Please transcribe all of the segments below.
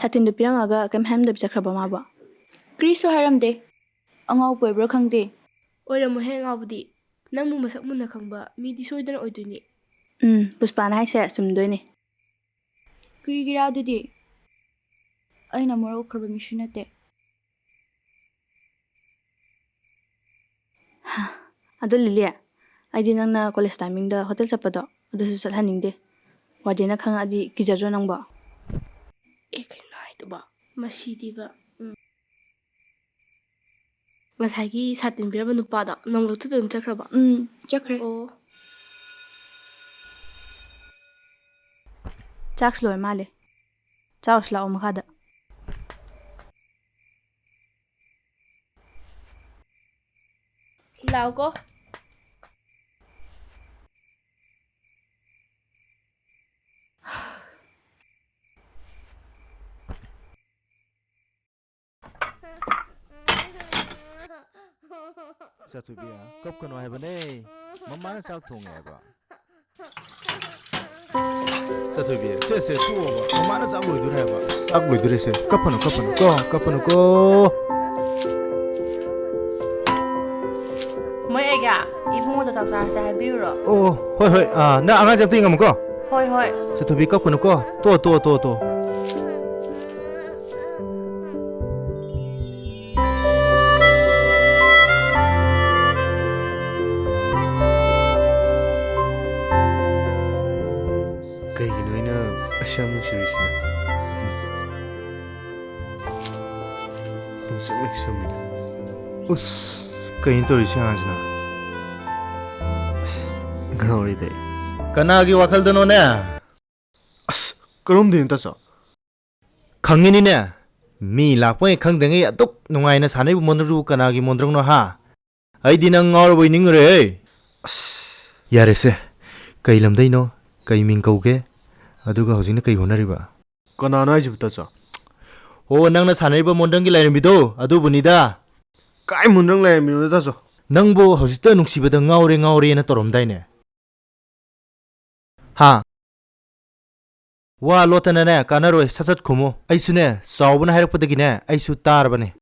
ꯁꯥꯇꯤꯟꯗꯨ ꯄꯤꯔꯝꯃꯒ ꯀꯩꯝ ꯍꯥꯏꯔꯝꯗꯕꯤ ꯆꯠꯈ꯭ꯔꯕ ꯃꯥꯕꯣ? ꯀꯔꯤꯁꯨ ꯍꯥꯏꯔꯝꯗꯦ. ꯑꯉꯥꯎꯕ ꯑꯣꯏꯕ꯭ꯔꯥ ꯈꯪꯗꯦ. ꯑꯣꯏꯔꯝꯃꯣꯏꯍꯦ ꯑꯉꯥꯎꯕꯗꯤ. ꯅꯪꯕꯨ ꯃꯁꯛ ꯃꯨꯟꯅ ꯈꯪꯕ ꯃꯤꯗꯤ ꯁꯣꯏꯗꯅ ꯑꯣꯏꯗꯣꯏꯅꯤ. ꯄꯨꯁꯄꯥꯅ ꯍꯥꯏꯁꯦ ꯆꯨꯝꯗꯣꯏꯅꯦ. ꯀꯔꯤꯒꯤꯔꯥ ꯑꯗꯨꯗꯤ? ꯑꯩꯅ ꯃꯔꯧꯈ꯭ꯔꯕ ꯃꯤꯁꯨ ꯅꯠꯇꯦ. ꯑꯗꯣ ꯂꯤꯂꯤ, ꯑꯩꯗꯤ ꯅꯪꯅ ꯀꯣꯂꯦꯖ ꯇꯥꯏꯃꯤꯡꯗ ꯍꯣꯇꯦꯜ ꯆꯠꯄꯗꯣ ꯑꯗꯨꯁꯨ ꯆꯠꯍꯟꯅꯤꯡꯗꯦ. ꯋꯥꯔꯗꯦꯟꯅ ꯈꯪꯉꯛꯑꯗꯤ ꯀꯤꯖꯗ꯭ꯔꯣ ꯅꯪꯕꯣ? ꯀꯩꯅꯣ ꯍꯥꯏꯗꯨꯕ? ꯃꯁꯤꯗꯤꯕ. ꯉꯁꯥꯏꯒꯤ ꯁꯥꯇꯤꯟ ꯄꯤꯔꯝꯕ ꯅꯨꯄꯥꯗꯣ ꯅꯪ ꯂꯧꯊꯨꯛꯇ ꯑꯗꯨꯝ ꯆꯠꯈ꯭ꯔꯕ? ꯆꯠꯈ꯭ꯔꯦ. ꯑꯣ. ꯆꯥꯛꯁꯨ ꯂꯣꯏ ꯃꯥꯜꯂꯦ. ꯆꯥꯎꯔꯁꯤ ꯂꯥꯛꯑꯣ ꯃꯈꯥꯗ. ꯂꯥꯛꯑꯣꯀꯣ. ꯆꯠꯊꯣꯏꯕꯤ, ꯀꯞꯀꯅꯣ ꯍꯥꯏꯕꯅꯦ. ꯃꯃꯥꯅ ꯆꯥꯛ ꯊꯣꯡꯉꯦ ꯍꯥꯏꯕ. ꯆꯠꯊꯣꯏꯕꯤ, ꯁꯦ ꯇꯣꯛꯑꯣꯕ. ꯃꯃꯥꯅ ꯆꯥꯛ ꯂꯣꯏꯗꯣꯔꯦ ꯍꯥꯏꯕ. ꯆꯥꯛ ꯂꯣꯏꯗꯣꯔꯦꯁꯦ. ꯀꯞꯄꯅꯨ ꯀꯣ. ꯃꯣꯏ ꯑꯩꯒ ꯏꯕꯨꯡꯉꯣꯗ ꯆꯥꯛ ꯆꯥꯔꯁꯦ ꯍꯥꯏꯕꯤꯔꯨꯔꯣ? ꯑꯣ, ꯍꯣꯏ. ꯅꯪ ꯑꯉꯥꯡ ꯆꯞꯇ ꯌꯦꯡꯉꯝꯃꯨꯀꯣ. ꯍꯣꯏ. ꯆꯠꯊꯣꯏꯕꯤ ꯀꯞꯀꯅꯨꯀꯣ. ꯇꯣ. ꯀꯩꯒꯤꯅꯣ ꯑꯩꯅ ꯑꯁ ꯌꯥꯝ ꯅꯨꯡꯁꯤꯔꯤꯁꯤꯅ? ꯄꯨꯡꯁꯨꯝ ꯁꯨꯝꯃꯤꯗ. ꯎꯁ, ꯀꯩꯅꯣ ꯇꯧꯔꯤꯁꯤ ꯑꯉꯥꯡꯁꯤꯅ? ꯑꯁ ꯉꯥꯎꯔꯤꯗ ꯑꯩ. ꯀꯅꯥꯒꯤ ꯋꯥꯈꯜꯗꯅꯣꯅꯦ? ꯑꯁ ꯀꯔꯣꯝꯗꯩꯅꯣ ꯇꯥꯆꯧ? ꯈꯪꯉꯤꯅꯤꯅꯦ. ꯃꯤ ꯂꯥꯛꯄꯉꯩ ꯈꯪꯗꯉꯩ ꯑꯗꯨꯛ ꯅꯨꯡꯉꯥꯏꯅ ꯁꯥꯟꯅꯔꯤꯕ ꯃꯣꯟꯗ꯭ꯔꯕꯨ ꯀꯅꯥꯒꯤ ꯃꯣꯟꯗ꯭ꯔꯪꯅꯣ ꯍꯥ? ꯑꯩꯗꯤ ꯅꯪ ꯉꯥꯎꯔꯕꯣꯏ ꯅꯤꯡꯉꯨꯔꯦ. ꯑꯁ ꯌꯥꯔꯦꯁꯦ. ꯀꯩ ꯂꯝꯗꯩꯅꯣ? ꯀꯩ ꯃꯤꯡ ꯀꯧꯒꯦ? ꯑꯗꯨꯒ ꯍꯧꯖꯤꯛꯅ ꯀꯩ ꯍꯣꯠꯅꯔꯤꯕ? ꯀꯅꯥꯅꯣ ꯍꯥꯏꯁꯤꯕꯨ ꯇꯥꯆꯧ? ꯑꯣ, ꯅꯪꯅ ꯁꯥꯟꯅꯔꯤꯕ ꯃꯣꯟꯗ꯭ꯔꯪꯒꯤ ꯂꯥꯏꯔꯦꯝꯕꯤꯗꯣ ꯑꯗꯨꯕꯨꯅꯤꯗ. ꯀꯥꯏ ꯃꯨꯟꯗ꯭ꯔꯪ ꯂꯩꯔꯝꯃꯤꯅꯣ ꯇꯥꯆꯧ? ꯅꯪꯕꯨ ꯍꯧꯖꯤꯛꯇ ꯅꯨꯡꯁꯤꯕꯗ ꯉꯥꯎꯔꯦꯅ ꯇꯧꯔꯝꯗꯥꯏꯅꯦ. ꯍꯥ? ꯋꯥ ꯂꯣꯠꯇꯅꯅꯦ ꯀꯥꯟꯅꯔꯣꯏ. ꯁꯠ ꯈꯨꯝꯃꯨ. ꯑꯩꯁꯨꯅꯦ ꯆꯥꯎꯕꯅ ꯍꯥꯏꯔꯛꯄꯗꯒꯤꯅꯦ ꯑꯩꯁꯨ ꯇꯥꯔꯕꯅꯦ.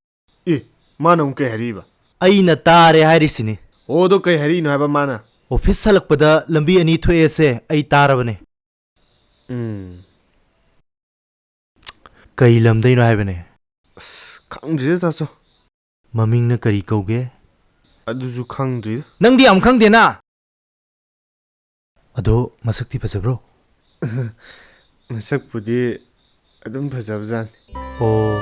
ꯃꯥꯅ ꯑꯃꯨꯛ ꯀꯩ ꯍꯥꯏꯔꯤꯕ? ꯑꯩꯅ ꯇꯥꯔꯦ ꯍꯥꯏꯔꯤꯁꯤꯅꯤ. ꯑꯣ, ꯑꯗꯣ ꯀꯩ ꯍꯥꯏꯔꯤꯅꯣ ꯍꯥꯏꯕ ꯃꯥꯅ? ꯑꯣꯐꯤꯁ ꯍꯜꯂꯛꯄꯗ ꯂꯝꯕꯤ ꯑꯅꯤ ꯊꯣꯛꯑꯦꯁꯦ ꯑꯩ ꯇꯥꯔꯕꯅꯦ. ꯀꯩ ꯂꯝꯗꯩꯅꯣ ꯍꯥꯏꯕꯅꯦ? ꯑꯁ ꯈꯪꯗ꯭ꯔꯤꯗ ꯇꯥꯆꯧ. ꯃꯃꯤꯡꯅ ꯀꯔꯤ ꯀꯧꯒꯦ? ꯑꯗꯨꯁꯨ ꯈꯪꯗ꯭ꯔꯤꯗ. ꯅꯪꯗꯤ ꯌꯥꯝ ꯈꯪꯗꯦꯅ. ꯑꯗꯣ ꯃꯁꯛꯇꯤ ꯐꯖꯕ꯭ꯔꯣ? ꯃꯁꯛꯄꯨꯗꯤ ꯑꯗꯨꯝ ꯐꯖꯕꯖꯥꯠꯅꯤ. ꯑꯣ,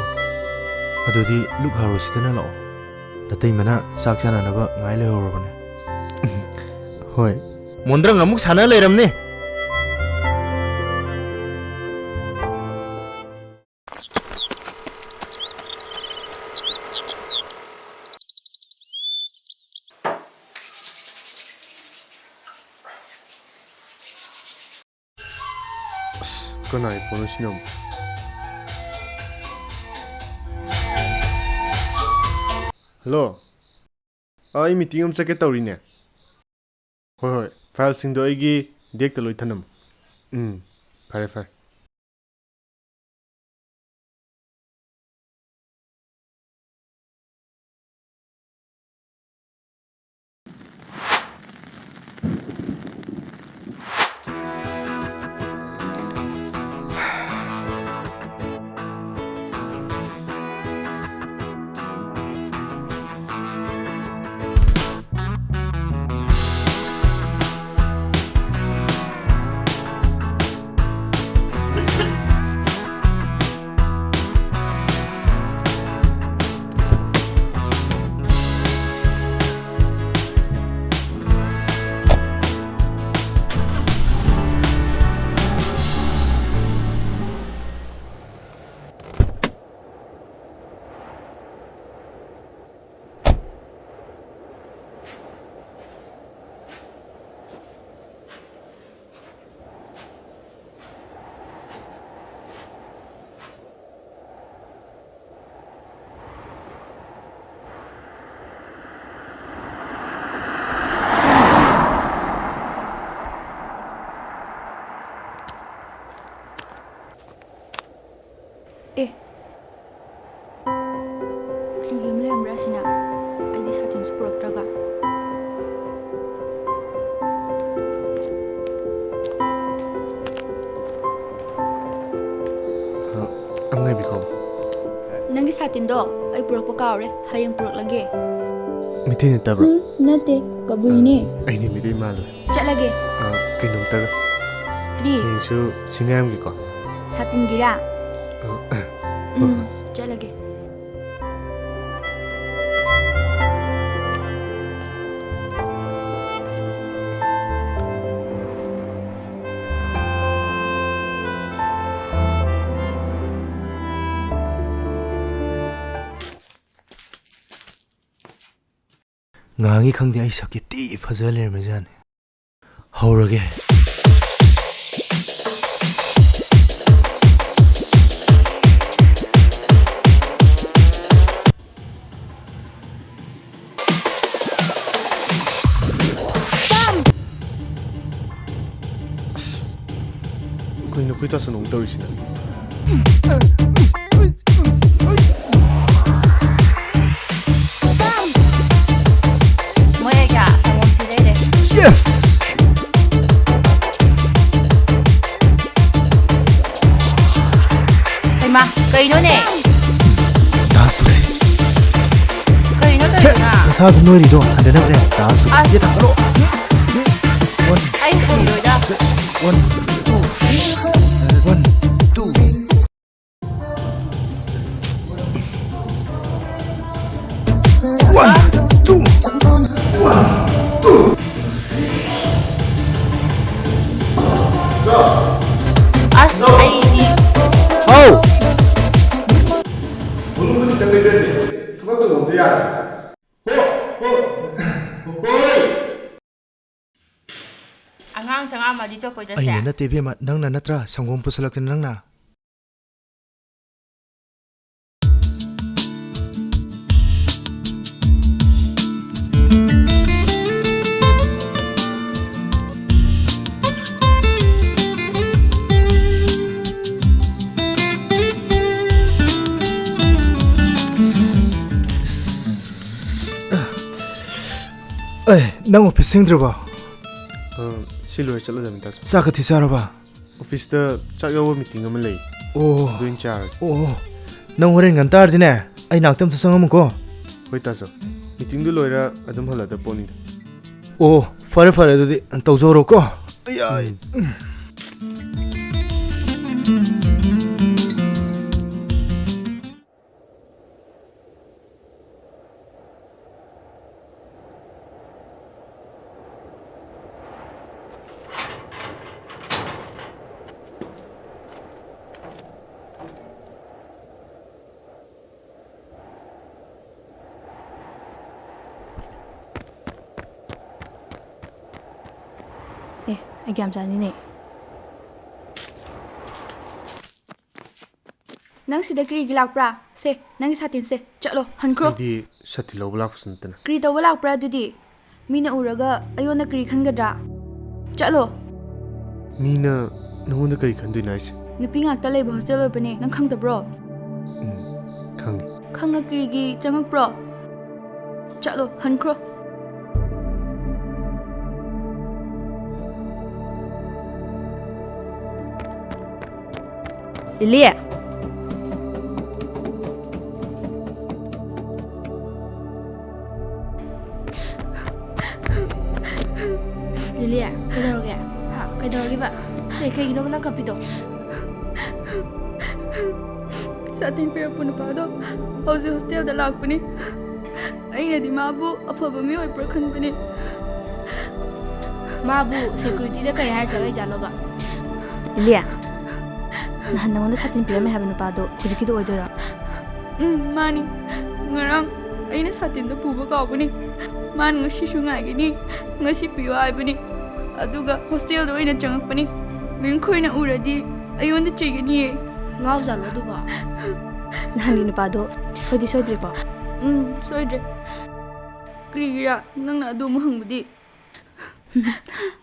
ꯑꯗꯨꯗꯤ ꯂꯨꯛ ꯍꯥꯔꯣꯁꯤꯗꯅ ꯂꯥꯛꯑꯣ. ꯅꯇꯩꯃꯅ ꯆꯥꯛ ꯆꯥꯅꯅꯕ ꯉꯥꯏ ꯂꯩꯍꯧꯔꯕꯅꯦ. ꯍꯣꯏ. ꯃꯣꯟꯗ꯭ꯔꯪ ꯑꯃꯨꯛ ꯁꯥꯟꯅ ꯂꯩꯔꯝꯅꯤ. ꯑꯁ ꯀꯅꯥꯒꯤ ꯐꯣꯟꯅꯣ ꯁꯤꯅ ꯑꯃꯨꯛ? ꯍꯜꯂꯣ. ꯑꯩ ꯃꯤꯇꯤꯡ ꯑꯃ ꯆꯠꯀꯦ ꯇꯧꯔꯤꯅꯦ. ꯍꯣꯏ. ꯐꯥꯏꯜꯁꯤꯡꯗꯣ ꯑꯩꯒꯤ ꯗꯦꯛꯇ ꯂꯣꯏ ꯊꯅꯝꯃꯨ. ꯐꯔꯦ. ꯑꯣꯏꯕ꯭ꯔꯥ ꯁꯤꯅ ꯑꯩꯗꯤ ꯁꯥꯇꯤꯟꯁꯨ ꯄꯨꯔꯛꯇ꯭ꯔꯒ ꯑꯝ ꯉꯥꯏꯕꯤꯈꯣ ꯅꯪꯒꯤ ꯁꯥꯇꯤꯟꯗꯣ ꯑꯩ ꯄꯨꯔꯛꯄ ꯀꯥꯎꯔꯦ ꯍꯌꯦꯡ ꯄꯨꯔꯛꯂꯒꯦ ꯃꯤꯇꯩ ꯅꯠꯇꯕ꯭ꯔꯣ ꯅꯠꯇꯦ ꯀꯕꯨꯏꯅꯦ ꯑꯩꯗꯤ ꯃꯤꯇꯩ ꯃꯥꯜꯂꯨꯔꯦ ꯆꯠꯂꯒꯦ ꯀꯩꯅꯣꯝꯇꯒ ꯀꯔꯤ ꯍꯌꯦꯡꯁꯨ ꯁꯤꯡꯉꯥꯏꯔꯝꯒꯦꯀꯣ ꯁꯥꯇꯤꯟꯒꯤꯔꯥ ꯍꯣꯏ ꯆꯠꯂꯒꯦ ꯉꯥꯡꯉꯤ ꯈꯪꯗꯦ ꯑꯩ ꯁꯛꯀꯤ ꯇꯤ ꯐꯖ ꯂꯩꯔꯝꯃꯖꯥꯠꯅꯤ ꯍꯧꯔꯒꯦ ꯀꯩꯅꯣ ꯑꯩꯈꯣꯏ ꯇꯥꯁꯟ ꯑꯃꯨꯛ ꯇꯧꯔꯤꯁꯤꯅ ꯃꯣꯏ ꯑꯩꯒ ꯁꯪꯒꯣꯝ ꯁꯤꯗꯩꯔꯦ ꯌꯦꯁ ꯍꯩꯃꯥ ꯀꯩꯅꯣꯅꯦ ꯗꯥꯟꯁ ꯇꯧꯁꯤ ꯀꯩꯅꯣ ꯁꯦ ꯇꯧꯔꯤꯅ ꯅꯁꯥꯗꯨ ꯅꯣꯏꯔꯤꯗꯣ ꯍꯟꯊꯅꯕꯅꯦ ꯗꯥꯟꯁ ꯇꯧꯁꯤ ꯊꯥꯡꯒꯠꯂꯣ ꯑꯩ ꯍꯩꯔꯣꯏꯗ one two one two one two ꯑꯁ ꯑꯩꯗꯤ ꯑꯥꯎ ꯈꯤꯇꯪ ꯂꯩꯖꯗꯦ ꯊꯕꯛꯇꯣ ꯑꯝꯇ ꯌꯥꯗꯦ ꯑꯉꯥꯡ ꯆꯪꯉꯛꯑꯝꯃꯗꯤ ꯆꯣꯞꯄꯣꯏꯗ꯭ꯔꯁꯦ ꯑꯩꯅ ꯅꯠꯇꯦ ꯏꯕꯦꯝꯃ ꯅꯪꯅ ꯅꯠꯇ꯭ꯔꯥ ꯁꯪꯒꯣꯝ ꯄꯨꯁꯜꯂꯛꯇꯅ ꯅꯪꯅ ꯅꯪ ꯑꯣꯐꯤꯁ ꯁꯦꯡꯗ꯭ꯔꯕꯣ ꯁꯤ ꯂꯣꯏꯔ ꯆꯠꯂꯗꯕꯅꯤ ꯇꯥꯁꯨ ꯆꯥꯛꯀꯗꯤ ꯆꯥꯔꯕ ꯑꯣꯐꯤꯁꯇ ꯆꯥꯛ ꯌꯥꯎꯕ ꯃꯤꯇꯤꯡ ꯑꯃ ꯂꯩ ꯑꯣ ꯑꯗꯨ ꯑꯣꯏꯅ ꯆꯥꯔꯒꯦ ꯑꯣ ꯅꯪ ꯍꯣꯔꯦꯟ ꯉꯟ ꯇꯥꯔꯗꯤꯅꯦ ꯑꯩ ꯅꯥꯛꯇ ꯑꯝꯇ ꯆꯪꯉꯝꯃꯨꯀꯣ ꯍꯣꯏ ꯇꯥꯁꯨ ꯃꯤꯇꯤꯡꯗꯨ ꯂꯣꯏꯔ ꯑꯗꯨꯝ ꯍꯜꯂꯛꯗꯕ ꯄꯣꯠꯅꯤꯗ ꯑꯣ ꯐꯔꯦ ꯐꯔꯦ ꯑꯗꯨꯗꯤ ꯇꯧꯖꯧꯔꯣꯀꯣ ꯑꯩ ꯀꯌꯥꯝ ꯆꯥꯅꯤꯅꯦ ꯅꯪ ꯁꯤꯗ ꯀꯔꯤꯒꯤ ꯂꯥꯛꯄ꯭ꯔꯥ ꯁꯦ ꯅꯪꯒꯤ ꯁꯥꯇꯤꯟꯁꯦ ꯆꯠꯂꯣ ꯍꯟꯈ꯭ꯔꯣ ꯑꯩꯗꯤ ꯁꯇꯤ ꯂꯧꯕ ꯂꯥꯛꯄꯁꯨ ꯅꯠꯇꯅ ꯀꯔꯤ ꯇꯧꯕ ꯂꯥꯛꯄ꯭ꯔꯥ ꯑꯗꯨꯗꯤ ꯃꯤꯅ ꯎꯔꯒ ꯑꯩꯉꯣꯟꯗ ꯀꯔꯤ ꯈꯟꯒꯗ꯭ꯔꯥ ꯆꯠꯂꯣ ꯃꯤꯅ ꯅꯉꯣꯟꯗ ꯀꯔꯤ ꯈꯟꯗꯣꯏꯅꯣ ꯍꯥꯏꯁꯦ ꯅꯨꯄꯤ ꯉꯥꯛꯇ ꯂꯩꯕ ꯍꯣꯁꯇꯦꯜ ꯑꯣꯏꯕꯅꯦ ꯅꯪ ꯈꯪꯗꯕ꯭ꯔꯣ ꯈꯪꯉꯤ ꯈꯪꯉ ꯀꯔꯤꯒꯤ ꯆꯪꯉꯛꯄ꯭ꯔꯣ ꯆꯠꯂꯣ ꯍꯟꯈ꯭ꯔꯣ ꯂꯤꯂꯤ ꯂꯤꯂꯤ ꯀꯩꯗꯧꯔꯒꯦ ꯀꯩꯗꯧꯔꯒꯦꯕ ꯁꯦ ꯀꯩꯒꯤꯅꯣ ꯅꯪ ꯀꯞꯄꯤꯗꯣ ꯁꯥꯇꯤꯟ ꯄꯤꯔꯛꯄ ꯅꯨꯄꯥꯗꯣ ꯍꯧꯖꯤꯛ ꯍꯣꯁꯇꯦꯜꯗ ꯂꯥꯛꯄꯅꯤ ꯑꯩꯅꯗꯤ ꯃꯥꯕꯨ ꯑꯐꯕ ꯃꯤ ꯑꯣꯏꯕ꯭ꯔꯥ ꯈꯟꯕꯅꯤ ꯃꯥꯕꯨ ꯁꯦꯀꯨꯔꯤꯇꯤꯗ ꯀꯩ ꯍꯥꯏꯔ ꯆꯪꯉꯛꯏꯖꯥꯠꯅꯣꯕ ꯂꯤꯂꯤ ꯅꯍꯥꯟ ꯅꯉꯣꯟꯗ ꯁꯥꯇꯤꯟ ꯄꯤꯔꯝꯃꯦ ꯍꯥꯏꯕ ꯅꯨꯄꯥꯗꯣ ꯍꯧꯖꯤꯛꯀꯤꯗꯣ ꯑꯣꯏꯗꯣꯏꯔꯣ ꯃꯥꯅꯤ ꯉꯔꯥꯡ ꯑꯩꯅ ꯁꯥꯇꯤꯟꯗꯣ ꯄꯨꯕ ꯀꯥꯎꯕꯅꯤ ꯃꯥꯅ ꯉꯁꯤꯁꯨ ꯉꯥꯏꯒꯅꯤ ꯉꯁꯤ ꯄꯤꯌꯣ ꯍꯥꯏꯕꯅꯤ ꯑꯗꯨꯒ ꯍꯣꯁꯇꯦꯜꯗ ꯑꯣꯏꯅ ꯆꯪꯉꯛꯄꯅꯤ ꯃꯤꯡꯈꯣꯏꯅ ꯎꯔꯗꯤ ꯑꯩꯉꯣꯟꯗ ꯆꯩꯒꯅꯤꯌꯦ ꯉꯥꯎꯖꯥꯠꯂꯣ ꯑꯗꯨꯕꯣ ꯅꯍꯥꯟꯒꯤ ꯅꯨꯄꯥꯗꯣ ꯁꯣꯏꯗꯤ ꯁꯣꯏꯗ꯭ꯔꯦꯀꯣ ꯁꯣꯏꯗ꯭ꯔꯦ ꯀꯔꯤꯒꯤꯔꯥ ꯅꯪꯅ ꯑꯗꯨ ꯑꯃꯨꯛ ꯍꯪꯕꯗꯤ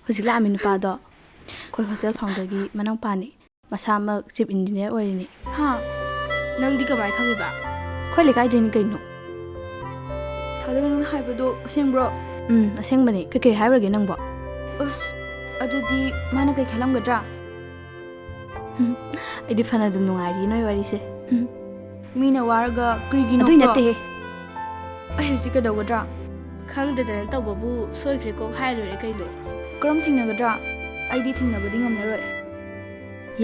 ꯍꯧꯖꯤꯛ ꯂꯥꯛꯑꯝꯃꯤ ꯅꯨꯄꯥꯗꯣ ꯑꯩꯈꯣꯏ ꯍꯣꯁꯇꯦꯜ ꯐꯥꯎꯟꯗꯔꯒꯤ ꯃꯅꯥꯎꯄꯥꯅꯤ ꯃꯁꯥꯃꯛ ꯆꯤꯞ ꯏꯟꯖꯤꯅꯤꯌꯔ ꯑꯣꯏꯔꯤꯅꯤ ꯍꯥ ꯅꯪꯗꯤ ꯀꯃꯥꯏꯅ ꯈꯪꯉꯤꯕ ꯑꯩꯈꯣꯏ ꯂꯩꯀꯥꯏꯗꯩꯅꯤ ꯀꯩꯅꯣ ꯊꯥꯗꯣꯏꯅ ꯍꯥꯏꯕꯗꯣ ꯑꯁꯦꯡꯕ꯭ꯔꯣ? ꯑꯁꯦꯡꯕꯅꯤ ꯀꯩꯀꯩ ꯍꯥꯏꯔꯨꯔꯒꯦ ꯅꯪꯕꯣ? ꯑꯁ ꯑꯗꯨꯗꯤ ꯃꯥꯅ ꯀꯩ ꯈꯜꯂꯝꯒꯗ꯭ꯔꯥ? ꯑꯩꯗꯤ ꯐꯅ ꯑꯗꯨꯝ ꯅꯨꯡꯉꯥꯏꯔꯤ ꯅꯣꯏ ꯋꯥꯔꯤꯁꯦ. ꯃꯤꯅ ꯋꯥꯔꯒ ꯀꯔꯤꯒꯤꯅꯣ? ꯑꯗꯨꯏ ꯅꯠꯇꯦꯍꯦ. ꯑꯩ ꯍꯧꯖꯤꯛ ꯀꯩꯗꯧꯒꯗ꯭ꯔꯥ? ꯈꯪꯗꯗꯅ ꯇꯧꯕꯕꯨ ꯁꯣꯏꯈ꯭ꯔꯦ ꯀꯣꯛ ꯍꯥꯏꯔ ꯂꯣꯏꯔꯦ ꯀꯩꯅꯣ. ꯀꯔꯝ ꯊꯦꯡꯅꯒꯗ꯭ꯔꯥ? ꯑꯩꯗꯤ ꯊꯦꯡꯅꯕꯗꯤ ꯉꯝꯂꯔꯣꯏ.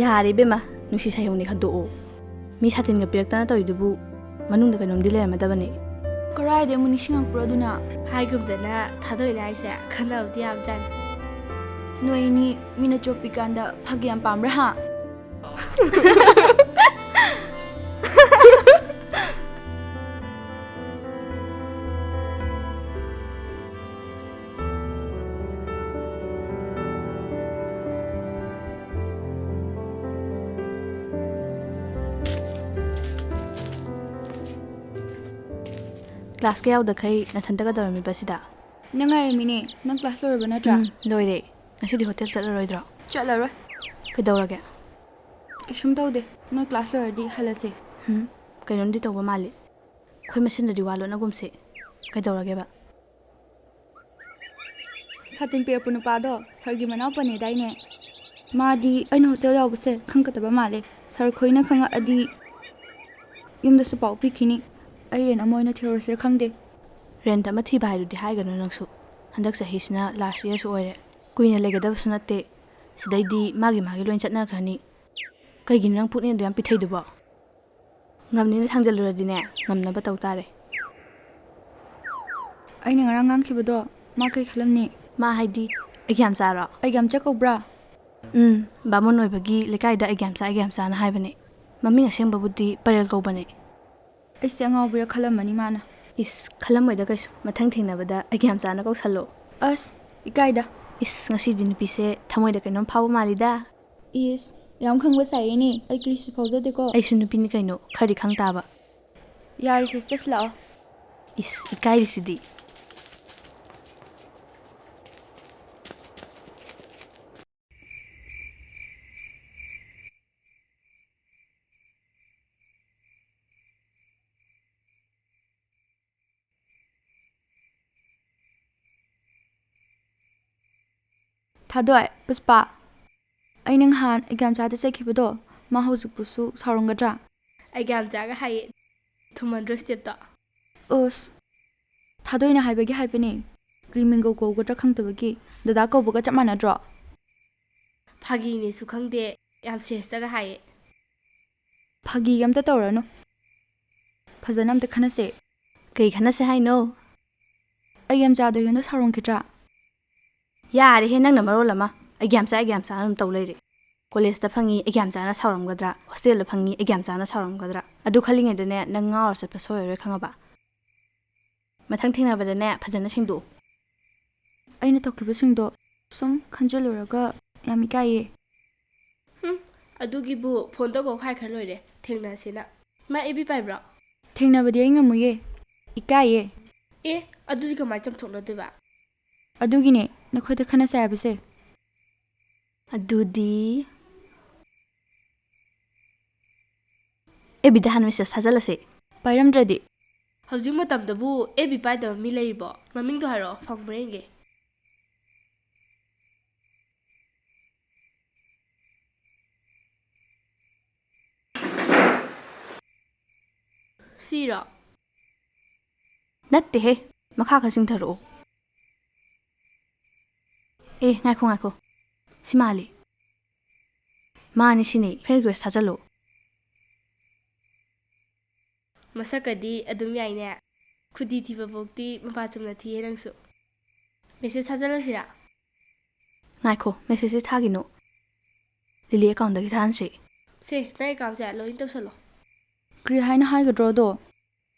ꯌꯥꯔꯦ ꯏꯕꯦꯝꯃ ꯅꯨꯡꯁꯤ ꯁꯥꯌꯧꯅꯤ ꯈꯟꯗꯣꯛꯑꯣ. ꯃꯤ ꯁꯥꯇꯤꯟꯒ ꯄꯤꯔꯛꯇꯅ ꯇꯧꯔꯤꯗꯨꯕꯨ ꯃꯅꯨꯡꯗ ꯀꯩꯅꯣꯝꯗꯤ ꯂꯩꯔꯝꯃꯗꯕꯅꯤ. ꯀꯔꯥꯏꯗꯩ ꯑꯃꯨꯛ ꯅꯤꯡꯁꯤꯡꯉꯛꯄ꯭ꯔꯣ ꯑꯗꯨꯅ? ꯍꯥꯏꯒꯨꯝꯗꯅ ꯊꯥꯗꯣꯏꯅ ꯍꯥꯏꯁꯦ ꯈꯟꯅꯕꯗꯤ ꯌꯥꯝꯖꯥꯠꯅꯤ. ꯅꯣꯏꯅꯤ ꯃꯤꯅ ꯆꯣꯞꯄꯤꯀꯥꯟꯗ ꯐꯒ ꯌꯥꯝ ꯄꯥꯝꯕ꯭ꯔꯥ ꯍꯥ? ꯀ꯭ꯂꯥꯁ ꯀ ꯌꯥꯎꯗꯈꯩ ꯅꯊꯟꯇꯒ ꯇꯧꯔꯝꯃꯤꯕ ꯁꯤꯗ? ꯅꯨꯡꯉꯥꯏꯔꯝꯃꯤꯅꯦ. ꯅꯪ ꯀ꯭ꯂꯥꯁ ꯂꯣꯏꯔꯕ ꯅꯠꯇ꯭ꯔꯥ? ꯂꯣꯏꯔꯦ. ꯉꯁꯤꯗꯤ ꯍꯣꯇꯦꯜ ꯆꯠꯂꯔꯣꯏꯗ꯭ꯔꯣ? ꯆꯠꯂꯔꯣꯏ. ꯀꯩꯗꯧꯔꯒꯦ? ꯀꯩꯁꯨꯝ ꯇꯧꯗꯦ. ꯅꯣꯏ ꯀ꯭ꯂꯥꯁ ꯂꯣꯏꯔꯗꯤ ꯍꯜꯂꯁꯦ. ꯀꯩꯅꯣꯝꯗꯤ ꯇꯧꯕ ꯃꯥꯜꯂꯤ. ꯑꯩꯈꯣꯏ ꯃꯁꯦꯟꯗꯗꯤ ꯋꯥ ꯂꯣꯠꯅꯒꯨꯝꯁꯦ. ꯀꯩꯗꯧꯔꯒꯦꯕ? ꯁꯥꯇꯤꯟ ꯄꯤꯔꯛꯄ ꯅꯨꯄꯥꯗꯣ ꯁꯔꯒꯤ ꯃꯅꯥꯎꯄꯥꯅꯦꯗꯥꯏꯅꯦ. ꯃꯥꯗꯤ ꯑꯩꯅ ꯍꯣꯇꯦꯜ ꯌꯥꯎꯕꯁꯦ ꯈꯪꯒꯗꯕ ꯃꯥꯜꯂꯦ. ꯁꯔ ꯈꯣꯏꯅ ꯈꯪꯉꯛꯑꯗꯤ ꯌꯨꯝꯗꯁꯨ ꯄꯥꯎ ꯄꯤꯈꯤꯅꯤ. ꯑꯩ ꯔꯦꯟ ꯑꯃ ꯑꯣꯏꯅ ꯊꯤꯔꯨꯔꯁꯤꯔ ꯈꯪꯗꯦ. ꯔꯦꯟꯠ ꯑꯃ ꯊꯤꯕ ꯍꯥꯏꯗꯨꯗꯤ ꯍꯥꯏꯒꯅꯨ ꯅꯪꯁꯨ. ꯍꯟꯗꯛ ꯆꯍꯤꯁꯤꯅ ꯂꯥꯁ ꯏꯌꯔꯁꯨ ꯑꯣꯏꯔꯦ. ꯀꯨꯏꯅ ꯂꯩꯒꯗꯕꯁꯨ ꯅꯠꯇꯦ. ꯁꯤꯗꯩꯗꯤ ꯃꯥꯒꯤ ꯂꯣꯏ ꯆꯠꯅꯈ꯭ꯔꯅꯤ. ꯀꯩꯒꯤꯅꯣ ꯅꯪ ꯄꯨꯛꯅꯤꯡꯗꯣ ꯌꯥꯝ ꯄꯤꯊꯩꯗꯨꯕꯣ? ꯉꯝꯅꯤꯅ ꯊꯥꯡꯖꯜꯂꯨꯔꯗꯤꯅꯦ ꯉꯝꯅꯕ ꯇꯧ ꯇꯥꯔꯦ. ꯑꯩꯅ ꯉꯔꯥꯡ ꯉꯥꯡꯈꯤꯕꯗꯣ ꯃꯥ ꯀꯩ ꯈꯜꯂꯝꯅꯤ? ꯃꯥ ꯍꯥꯏꯗꯤ ꯑꯩꯒ꯭ꯌꯥꯝꯆꯥꯔꯣ? ꯑꯩꯒ꯭ꯌꯥꯝꯆꯥ ꯀꯧꯕ꯭ꯔꯥ? ꯕꯥꯃꯣꯟ ꯑꯣꯏꯕꯒꯤ ꯂꯩꯀꯥꯏꯗ ꯑꯩꯒ꯭ꯌꯥꯝꯆꯥꯅ ꯍꯥꯏꯕꯅꯦ. ꯃꯃꯤꯡ ꯑꯁꯦꯡꯕꯕꯨꯗꯤ ꯄꯔꯦꯜ ꯀꯧꯕꯅꯦ. ꯑꯩꯁꯦ ꯑꯉꯥꯎꯕꯤꯔ ꯈꯜꯂꯝꯃꯅꯤ ꯃꯥꯅ. ꯏꯁ ꯈꯜꯂꯝꯃꯣꯏꯗ ꯀꯩꯁꯨ. ꯃꯊꯪ ꯊꯦꯡꯅꯕꯗ ꯑꯩꯒ꯭ꯌꯥꯝꯆꯥꯅ ꯀꯧꯁꯜꯂꯣ. ꯑꯁ ꯏꯀꯥꯏꯗ. ꯏꯁ ꯉꯁꯤꯗꯤ ꯅꯨꯄꯤꯁꯦ ꯊꯃꯣꯏꯗ ꯀꯩꯅꯣꯝ ꯐꯥꯎꯕ ꯃꯥꯜꯂꯤꯗ. ꯏꯁ ꯌꯥꯝ ꯈꯪꯕ ꯁꯥꯏꯌꯦꯅꯦ. ꯑꯩ ꯀꯔꯤꯁꯨ ꯐꯥꯎꯖꯗꯦꯀꯣ. ꯑꯩꯁꯨ ꯅꯨꯄꯤꯅꯤ ꯀꯩꯅꯣ ꯈꯔꯗꯤ ꯈꯪ ꯇꯥꯕ. ꯌꯥꯔꯤꯁꯦ ꯆꯠꯁꯤꯂꯥꯛꯑꯣ. ꯏꯁ ꯏꯀꯥꯏꯔꯤꯁꯤꯗꯤ. ꯊꯥꯗꯣꯏ, ꯄꯨꯁꯄꯥ, ꯑꯩ ꯅꯍꯥꯟ ꯑꯦꯛꯖꯥꯝꯆꯥꯗ ꯆꯠꯈꯤꯕꯗꯣ ꯃꯥ ꯍꯧꯖꯤꯛꯄꯨꯁꯨ ꯁꯥꯎꯔꯝꯒꯗ꯭ꯔꯥ? ꯑꯩꯒ꯭ꯌꯥꯝꯆꯥꯒ ꯍꯥꯏꯌꯦ. ꯊꯨꯃꯟꯗ꯭ꯔꯣ ꯁ꯭ꯇꯦꯞꯇꯣ? ꯑꯁ ꯊꯥꯗꯣꯏꯅ ꯍꯥꯏꯕꯒꯤ ꯍꯥꯏꯕꯅꯦ. ꯀ꯭ꯔꯤꯃꯤꯡꯒꯧ ꯀꯧꯒꯗ꯭ꯔꯥ ꯈꯪꯗꯕꯒꯤ. ꯗꯗꯥ ꯀꯧꯕꯒ ꯆꯞ ꯃꯥꯟꯅꯗ꯭ꯔꯣ? ꯐꯥꯒꯤꯅꯦꯁꯨ ꯈꯪꯗꯦ ꯌꯥꯝ ꯁꯦꯔꯤꯌꯁꯇꯒ ꯍꯥꯏꯌꯦ. ꯐꯥꯒꯤꯒ ꯑꯝꯇ ꯇꯧꯔꯅꯨ. ꯐꯖꯅ ꯑꯝꯇ ꯈꯟꯅꯁꯦ. ꯀꯩ ꯈꯟꯅꯁꯦ ꯍꯥꯏꯅꯣ? ꯑꯩꯒ꯭ꯌꯥꯝꯆꯥꯗꯣ ꯑꯩꯉꯣꯟꯗ ꯁꯥꯎꯔꯝꯈꯤꯗ꯭ꯔꯥ? ꯌꯥꯔꯦꯍꯦ ꯅꯪꯅ ꯃꯔꯣꯜ ꯑꯃ. ꯑꯩꯒ꯭ꯌꯥꯝꯆꯥꯅ ꯑꯗꯨꯝ ꯇꯧ ꯂꯩꯔꯦ. ꯀꯣꯂꯦꯖꯇ ꯐꯪꯉꯤ ꯑꯩꯒ꯭ꯌꯥꯝꯆꯥꯅ ꯁꯥꯎꯔꯝꯒꯗ꯭ꯔꯥ? ꯍꯣꯁꯇꯦꯜꯗ ꯐꯪꯉꯤ ꯑꯩꯒ꯭ꯌꯥꯝꯆꯥꯅ ꯁꯥꯎꯔꯝꯒꯗ꯭ꯔꯥ? ꯑꯗꯨ ꯈꯜꯂꯤꯉꯩꯗꯅꯦ ꯅꯪ ꯉꯥꯎꯔ ꯆꯠꯄ ꯁꯣꯏꯔꯔꯣꯏ ꯈꯪꯉꯕ? ꯃꯊꯪ ꯊꯦꯡꯅꯕꯗꯅꯦ ꯐꯖꯅ ꯁꯦꯡꯗꯣꯛꯎ. ꯑꯩꯅ ꯇꯧꯈꯤꯕꯁꯤꯡꯗꯣ ꯁꯨꯝ ꯈꯟꯖꯤꯜꯂꯨꯔꯒ ꯌꯥꯝ ꯏꯀꯥꯏꯌꯦ. ꯑꯗꯨꯒꯤꯕꯨ ꯐꯣꯟ ꯇꯧꯀꯣꯛ ꯍꯥꯏꯈ꯭ꯔ ꯂꯣꯏꯔꯦ ꯊꯦꯡꯅꯁꯤꯅ. ꯃꯥ ꯑꯦꯕꯤ ꯄꯥꯏꯕ꯭ꯔꯣ? ꯊꯦꯡꯅꯕꯗꯤ ꯑꯩ ꯉꯝꯃꯨꯌꯦ. ꯏꯀꯥꯏꯌꯦ. ꯑꯦ ꯑꯗꯨꯗꯤ ꯀꯃꯥꯏꯅ ꯆꯝꯊꯣꯛꯅꯗꯣꯏꯕ? ꯑꯗꯨꯒꯤꯅꯦ ꯅꯈꯣꯏꯗ ꯈꯟꯅꯁꯦ ꯍꯥꯏꯕꯁꯦ. ꯑꯗꯨꯗꯤ ꯑꯦꯕꯤꯗ ꯍꯥꯟꯅ ꯃꯦꯁꯦꯁ ꯊꯥꯖꯤꯜꯂꯁꯦ. ꯄꯥꯏꯔꯝꯗ꯭ꯔꯗꯤ? ꯍꯧꯖꯤꯛ ꯃꯇꯝꯗꯕꯨ ꯑꯦꯕꯤ ꯄꯥꯏꯗꯕ ꯃꯤ ꯂꯩꯔꯤꯕꯣ? ꯃꯃꯤꯡꯗꯣ ꯍꯥꯏꯔꯛꯑꯣ ꯐꯪꯕ꯭ꯔꯥ ꯌꯦꯡꯒꯦ. ꯁꯤꯔꯣ? ꯅꯠꯇꯦꯍꯦ ꯃꯈꯥ ꯈꯔ ꯆꯤꯡꯊꯔꯛꯑꯣ. ꯉꯥꯏꯈꯣ. ꯁꯤ ꯃꯥꯜꯂꯤ. ꯃꯥꯅꯤ ꯁꯤꯅꯦ. Friend request ꯊꯥꯖꯜꯂꯣ. ꯃꯁꯛꯀꯗꯤ ꯑꯗꯨꯝ ꯌꯥꯏꯅꯦ. ꯈꯨꯗꯤ ꯊꯤꯕ ꯐꯧꯗꯤ ꯃꯄꯥ ꯆꯨꯝꯅ ꯊꯤꯌꯦ ꯅꯪꯁꯨ. ꯃꯦꯁꯦꯁ ꯊꯥꯖꯤꯜꯂꯁꯤꯔꯥ? ꯉꯥꯏꯈꯣ ꯃꯦꯁꯦꯁꯁꯦ ꯊꯥꯒꯤꯅꯣ. ꯂꯤꯂꯤ ꯑꯦꯀꯥꯎꯟꯗꯒꯤ ꯊꯥꯍꯟꯁꯦ. ꯁꯦ ꯅꯪ ꯑꯦꯀꯥꯎꯟꯁꯦ ꯂꯣꯏꯅ ꯇꯧꯁꯜꯂꯣ. ꯀꯔꯤ ꯍꯥꯏꯅ ꯍꯥꯏꯒꯗ꯭ꯔꯣꯗꯣ?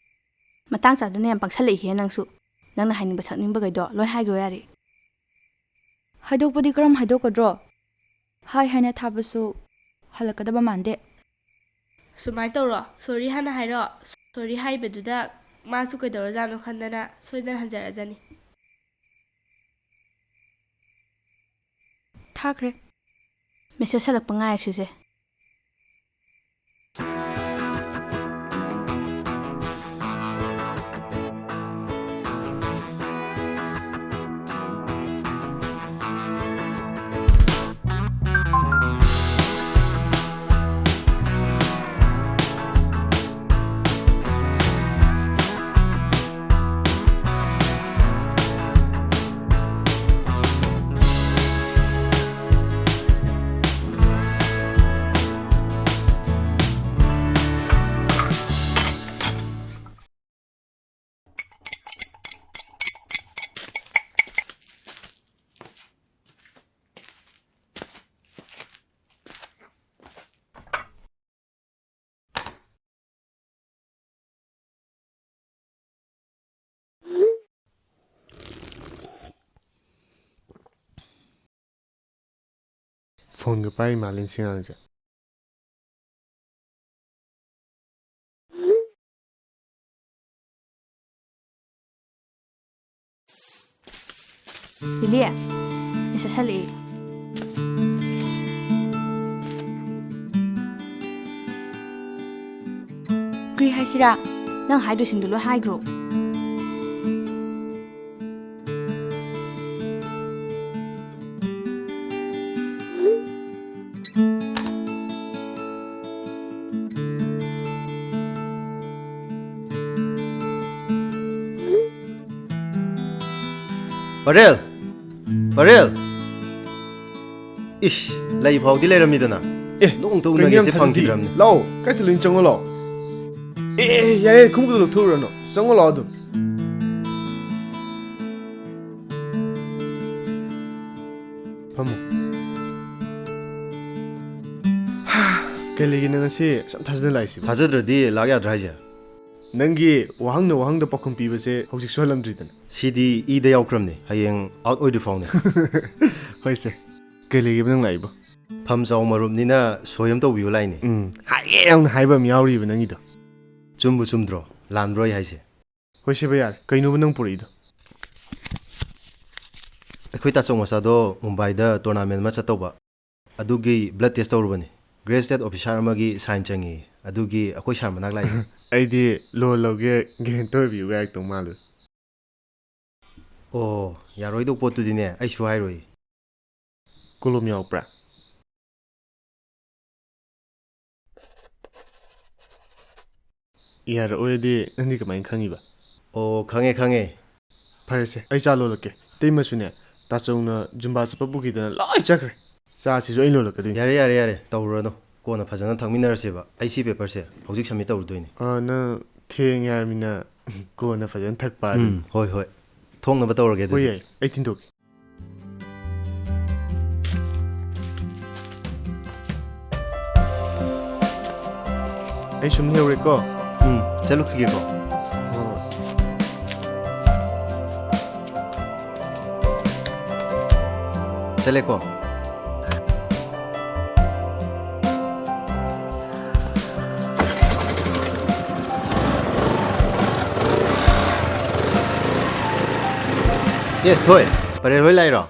ꯃꯇꯥꯡ ꯆꯥꯗꯅ ꯌꯥꯝ ꯄꯪꯁꯜꯂꯛꯏꯍꯦ ꯅꯪꯁꯨ. ꯅꯪꯅ ꯍꯥꯏꯅꯤꯡꯕ ꯁꯛꯅꯤꯡꯕꯈꯩꯗꯣ ꯂꯣꯏ ꯍꯥꯏꯈ꯭ꯔꯣ ꯌꯥꯔꯦ. ꯍꯥꯏꯗꯣꯛꯄꯗꯤ ꯀꯔꯝ ꯍꯥꯏꯗꯣꯛꯀꯗ꯭ꯔꯣ? ꯍꯥꯏ ꯍꯥꯏꯅ ꯊꯥꯕꯁꯨ ꯍꯜꯂꯛꯀꯗꯕ ꯃꯥꯟꯗꯦ. ꯁꯨꯃꯥꯏꯅ ꯇꯧꯔꯣ. ꯁꯣꯔꯤ ꯍꯥꯟꯅ ꯍꯥꯏꯔꯣ. ꯁꯣꯔꯤ ꯍꯥꯏꯕꯗꯨꯗ ꯃꯥꯁꯨ ꯀꯩꯗꯧꯔꯖꯥꯠꯅꯣ ꯈꯟꯗꯅ ꯁꯣꯏꯗꯅ ꯍꯟꯖꯔꯛꯑꯖꯅꯤ. ꯊꯥꯈ꯭ꯔꯦ. ꯃꯦꯁꯦꯁ ꯍꯜꯂꯛꯄ ꯉꯥꯏꯔꯁꯤꯁꯦ. ꯐꯣꯟꯒ ꯄꯥꯏꯔꯤ ꯃꯥꯜꯂꯦ ꯁꯤ ꯑꯉꯥꯡꯁꯦ ꯂꯤꯂꯤ ꯃꯦꯁꯦꯖ ꯍꯜꯂꯛꯑꯦ ꯀ꯭ꯔꯤ ꯍꯥꯏꯁꯤꯔꯥ ꯅꯪ ꯍꯥꯏꯗꯣꯏꯁꯤꯡꯗꯣ ꯂꯣꯏ ꯍꯥꯏꯈ꯭ꯔꯣ ꯄꯔꯦꯜ ꯄꯔꯦꯜ ꯏꯁ ꯂꯩ ꯐꯥꯎꯗꯤ ꯂꯩꯔꯝꯃꯤꯗꯅ ꯅꯣꯡꯇ ꯎꯅꯒꯦꯁꯦ ꯐꯪꯈꯤꯗ꯭ꯔꯕꯅꯤ ꯂꯥꯛꯑꯣ ꯀꯥꯏ ꯆꯠꯂꯨꯏꯅꯣ ꯆꯪꯉꯣ ꯂꯥꯛꯑꯣ ꯌꯥꯏ ꯈꯨꯝꯃꯨꯛꯇ ꯂꯧꯊꯣꯛꯎꯔꯅꯣ ꯆꯪꯉꯣ ꯂꯥꯛꯑꯣ ꯑꯗꯨꯝ ꯐꯝꯃꯣ ꯀꯩ ꯂꯩꯒꯦ ꯉꯁꯤ ꯌꯥꯝ ꯊꯥꯖꯗꯅ ꯂꯥꯛꯏꯁꯤꯕꯣ ꯊꯥꯖꯗ꯭ꯔꯗꯤ ꯂꯥꯛ ꯌꯥꯗ꯭ꯔꯥ ꯍꯥꯏꯁꯦ ꯅꯪꯒꯤ ꯋꯥꯍꯪꯅ ꯋꯥꯍꯪꯗ ꯄꯥꯎꯈꯨꯝ ꯄꯤꯕꯁꯦ ꯍꯧꯖꯤꯛꯁꯨ ꯍꯜꯂꯝꯗ꯭ꯔꯤꯗꯅ ꯁꯤꯗꯤ ꯏꯗ ꯌꯥꯎꯈ꯭ꯔꯕꯅꯤ ꯍꯌꯦꯡ ꯑꯥꯎꯠ ꯑꯣꯏꯗ꯭ꯔꯤ ꯐꯥꯎꯅꯦ ꯍꯣꯏꯁꯦ ꯀꯩ ꯂꯩꯒꯦꯕ ꯅꯪ ꯂꯥꯛꯏꯕꯣ ꯐꯝ ꯆꯥꯎ ꯃꯔꯨꯞꯅꯤꯅ ꯁꯣꯏ ꯑꯃ ꯇꯧꯕꯤꯌꯨ ꯂꯥꯏꯅꯤ ꯍꯥꯏꯒꯦ ꯌꯥꯝꯅ ꯍꯥꯏꯕ ꯑꯃ ꯌꯥꯎꯔꯤꯕ ꯅꯪꯒꯤꯗꯣ ꯆꯨꯝꯕꯨ ꯆꯨꯝꯗ꯭ꯔꯣ ꯂꯥꯟꯕ꯭ꯔꯣ ꯑꯩ ꯍꯥꯏꯁꯦ ꯍꯣꯏ ꯁꯤꯕ ꯌꯥꯔꯦ ꯀꯩꯅꯣꯕ ꯅꯪ ꯄꯨꯔꯛꯏꯗꯣ ꯑꯩꯈꯣꯏ ꯇꯥꯆꯧ ꯃꯆꯥꯗꯣ ꯃꯨꯝꯕꯥꯏꯗ ꯇꯣꯔꯅꯥꯃꯦꯟ ꯑꯃ ꯆꯠꯇꯧꯕ ꯑꯗꯨꯒꯤ ꯕ꯭ꯂꯗ ꯇꯦꯁ ꯇꯧꯔꯨꯕꯅꯤ ꯒ꯭ꯔꯦꯖꯨꯑꯦꯠ ꯑꯣꯐꯤꯁꯥꯔ ꯑꯃꯒꯤ ꯁꯥꯏꯟ ꯆꯪꯉꯤ ꯑꯗꯨꯒꯤ ꯑꯩꯈꯣꯏ ꯁꯥꯔ ꯃꯅꯥꯛ ꯂꯥꯛꯏ ꯑꯩꯗꯤ ꯂꯣꯟ ꯂꯧꯒꯦ ꯒꯦꯔꯦꯟꯇꯔ ꯑꯣꯏꯕꯤꯌꯨ ꯍꯥꯏꯔꯛꯇꯧ ꯃꯥꯜꯂꯨꯔꯦ ꯑꯣ ꯌꯥꯔꯣꯏꯗꯧ ꯄꯣꯠꯇꯨꯗꯤꯅꯦ ꯑꯩꯁꯨ ꯍꯥꯏꯔꯣꯏ ꯀꯣꯂꯣꯝ ꯌꯥꯎꯕ꯭ꯔꯥ ꯌꯥꯔꯛꯑꯣꯏꯗꯤ ꯅꯪꯗꯤ ꯀꯃꯥꯏꯅ ꯈꯪꯉꯤꯕ ꯑꯣ ꯈꯪꯉꯦ ꯈꯪꯉꯦ ꯐꯔꯦꯁꯦ ꯑꯩ ꯆꯥ ꯂꯣꯜꯂꯛꯀꯦ ꯇꯩꯃꯁꯨꯅꯦ ꯇꯥꯆꯧꯅ ꯖꯨꯝꯕꯥ ꯆꯠꯄ ꯄꯨꯈꯤꯗꯅ ꯂꯣꯏ ꯆꯠꯈ꯭ꯔꯦ ꯆꯥꯁꯤꯁꯨ ꯑꯩ ꯂꯣꯜꯂꯛꯀꯗꯣꯏꯅꯤ ꯌꯥꯔꯦ ꯌꯥꯔꯦ ꯌꯥꯔꯦ ꯇꯧꯔꯨꯔꯅꯨ ꯀꯣꯟꯅ ꯐꯖꯅ ꯊꯛꯃꯤꯟꯅꯔꯁꯦꯕ ꯑꯩ ꯁꯤ ꯄꯦꯄꯔꯁꯦ ꯍꯧꯖꯤꯛ ꯁꯝꯃꯤꯠ ꯇꯧꯔꯨꯗꯣꯏꯅꯤ ꯅꯪ ꯊꯦꯡꯉꯦ ꯍꯥꯏꯔꯃꯤꯅ ꯀꯣꯟꯅ ꯐꯖꯅ ꯊꯛꯄ ꯑꯗꯨꯅꯤ ꯍꯣꯏ ꯍꯣꯏ ꯊꯣꯡꯅꯕ ꯇꯧꯔꯒꯦ ꯍꯣꯏ ꯑꯗꯨꯗꯤ ꯌꯥꯏ ꯑꯩ ꯊꯤꯟꯗꯣꯛꯀꯦ ꯑꯩ ꯁꯨꯝ ꯂꯩꯍꯧꯔꯦꯀꯣ ꯆꯠꯂꯨꯈꯤꯒꯦꯀꯣ ꯍꯣꯏ ꯆꯠꯂꯦꯀꯣ ꯑꯦ ꯊꯣꯏ ꯄꯔꯦꯜ ꯍꯣꯏ ꯂꯥꯛꯏꯔꯣ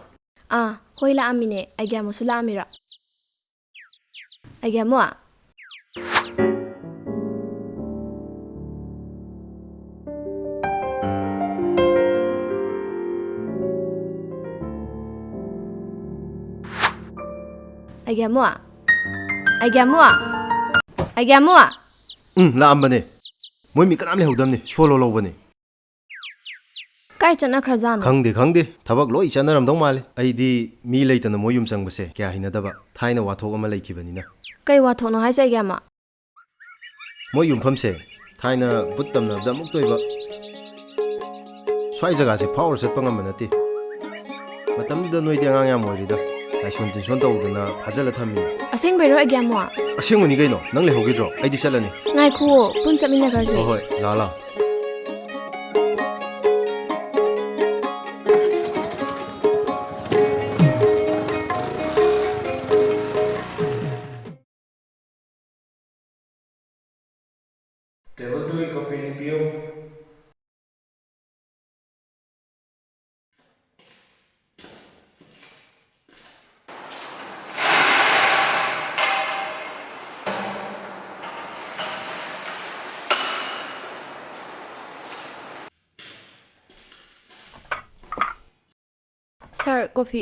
ꯍꯣꯏ ꯂꯥꯛꯑꯝꯃꯤꯅꯦ ꯑꯩꯒꯤ ꯑꯃꯨꯛꯁꯨ ꯂꯥꯛꯑꯝꯃꯤꯔꯣ ꯑꯩꯒꯤ ꯑꯃꯨꯛ ꯑꯩꯒꯤ ꯑꯃꯨꯛ ꯑꯩꯒꯤ ꯑꯃꯨꯛ ꯑꯩꯒꯤ ꯑꯃꯨꯛ ꯂꯥꯛꯑꯝꯕꯅꯦ ꯃꯣꯏ ꯃꯤ ꯀꯅꯥꯝ ꯂꯩꯍꯧꯗꯕꯅꯤ ꯁꯣꯂꯣ ꯂꯧꯕꯅꯤ ꯀꯥꯏ ꯆꯠꯅꯈ꯭ꯔꯖꯥꯠꯅꯣ ꯈꯪꯗꯦ ꯈꯪꯗꯦ ꯊꯕꯛ ꯂꯣꯏ ꯆꯠꯅꯔꯝꯗꯧ ꯃꯥꯜꯂꯦ ꯑꯩꯗꯤ ꯃꯤ ꯂꯩꯇꯅ ꯃꯣꯏ ꯌꯨꯝ ꯆꯪꯕꯁꯦ ꯀꯌꯥ ꯍꯩꯅꯗꯕ ꯊꯥꯏꯅ ꯋꯥꯊꯣꯛ ꯑꯃ ꯂꯩꯈꯤꯕꯅꯤꯅ ꯀꯩ ꯋꯥꯊꯣꯛꯅꯣ ꯍꯥꯏꯁꯦ ꯑꯩꯒꯤ ꯑꯃ ꯃꯣꯏ ꯌꯨꯝꯐꯝꯁꯦ ꯊꯥꯏꯅ ꯕꯨꯠ ꯇꯝꯅꯕꯗ ꯑꯃꯨꯛ ꯇꯣꯏꯕ ꯁ꯭ꯋꯥꯏ ꯖꯒꯥꯁꯦ ꯐꯥꯎꯔ ꯆꯠꯄ ꯉꯝꯕ ꯅꯠꯇꯦ ꯃꯇꯝꯗꯨꯗ ꯅꯣꯏꯗꯤ ꯑꯉꯥꯡ ꯌꯥꯝ ꯑꯣꯏꯔꯤꯗ ꯂꯥꯏꯁꯣꯟ ꯇꯤꯟꯁꯣꯟ ꯇꯧꯗꯅ ꯐꯥꯖꯜꯂ ꯊꯝꯃꯤꯅꯤ ꯑꯁꯦꯡꯕꯩꯔꯣ ꯑꯩꯒꯤ ꯑꯃꯨꯛ ꯑꯁꯦꯡꯕꯅꯤ ꯀꯩꯅꯣ ꯅꯪ ꯂꯩꯍꯧꯒꯤꯗ꯭ꯔꯣ ꯑꯩꯗꯤ ꯆꯠꯂꯅꯤ ꯉꯥꯏꯈꯨꯋꯣ ꯄꯨꯟ ꯆꯠꯃꯤꯟꯅꯈ꯭ꯔꯁꯦ ꯍꯣꯏ ꯍꯣꯏ ꯂꯥꯛꯑꯣ ꯂꯥꯛꯑꯣ ꯇꯦꯕꯜ 2ꯒꯤ ꯀꯣꯐꯤ ꯑꯅꯤ ꯄꯤꯌꯨ ꯁꯥꯔ ꯀꯣꯐꯤ